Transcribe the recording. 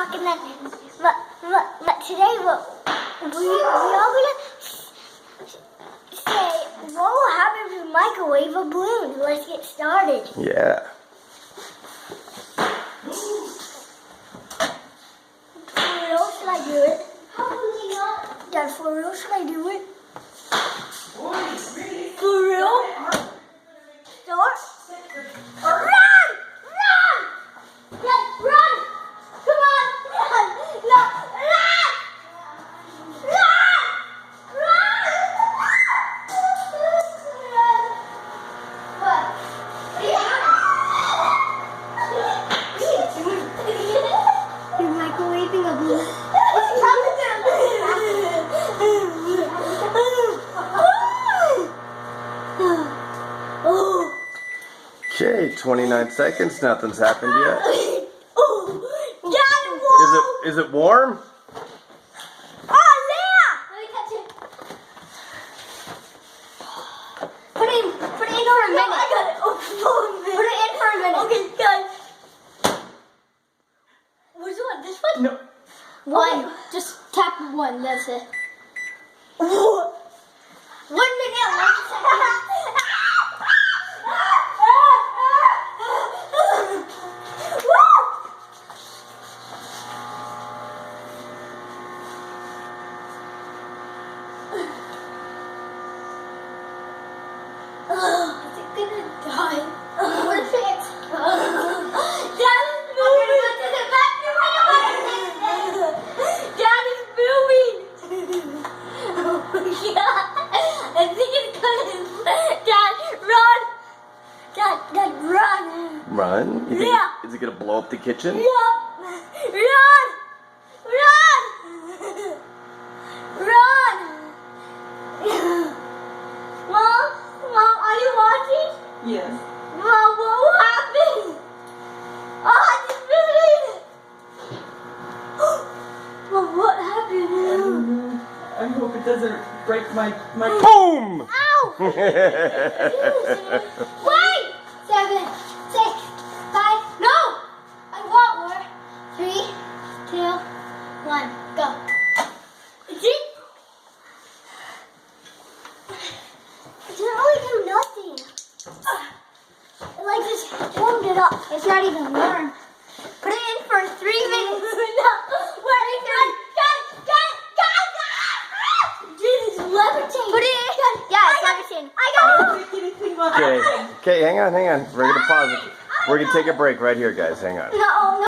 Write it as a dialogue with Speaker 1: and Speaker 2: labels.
Speaker 1: Hawk, and then but today we all gonna say what will happen if we microwave a balloon. Let's get started.
Speaker 2: Yeah.
Speaker 1: For real, should I do it? Probably not. Dad, for real, should I do it? For real? Start. Run! Run! Dad, run! Come on! Run! No! Run! Run! Run! What? You're microwaving a balloon.
Speaker 2: Okay, 29 seconds. Nothing's happened yet. Is it warm?
Speaker 1: Oh, yeah! Let me touch it. Put it in for a minute. I got it. Put it in for a minute. Okay, guys. Which one? This one?
Speaker 2: No.
Speaker 1: One. Okay. Just tap one. That's it. 1 minute. 1 second. I think I'm gonna die. What if it explodes? Dad is moving! Dad is moving! Oh my god! I think it's gonna... Dad, run! Dad, run!
Speaker 2: Run? You think
Speaker 1: Yeah.
Speaker 2: Is it gonna blow up the kitchen?
Speaker 1: Yeah! Run! Run! Run! Mom, are you watching?
Speaker 3: Yes.
Speaker 1: Mom, what will happen? Oh, it's spinning! Mom, what happened?
Speaker 3: I hope it doesn't break my
Speaker 2: Boom!
Speaker 1: Ow! Wait! 7, 6, 5, no! I want more. 3, 2, 1, go. See? It didn't really do nothing. It like just warmed it up. It's not even warm. Put it in for 3 minutes. No, wait, guys. Dude, it's levitating. Put it in. Yeah, it's levitating. I got it.
Speaker 2: Okay, hang on. We're gonna pause it. We're gonna take a break right here, guys. Hang on.
Speaker 1: No.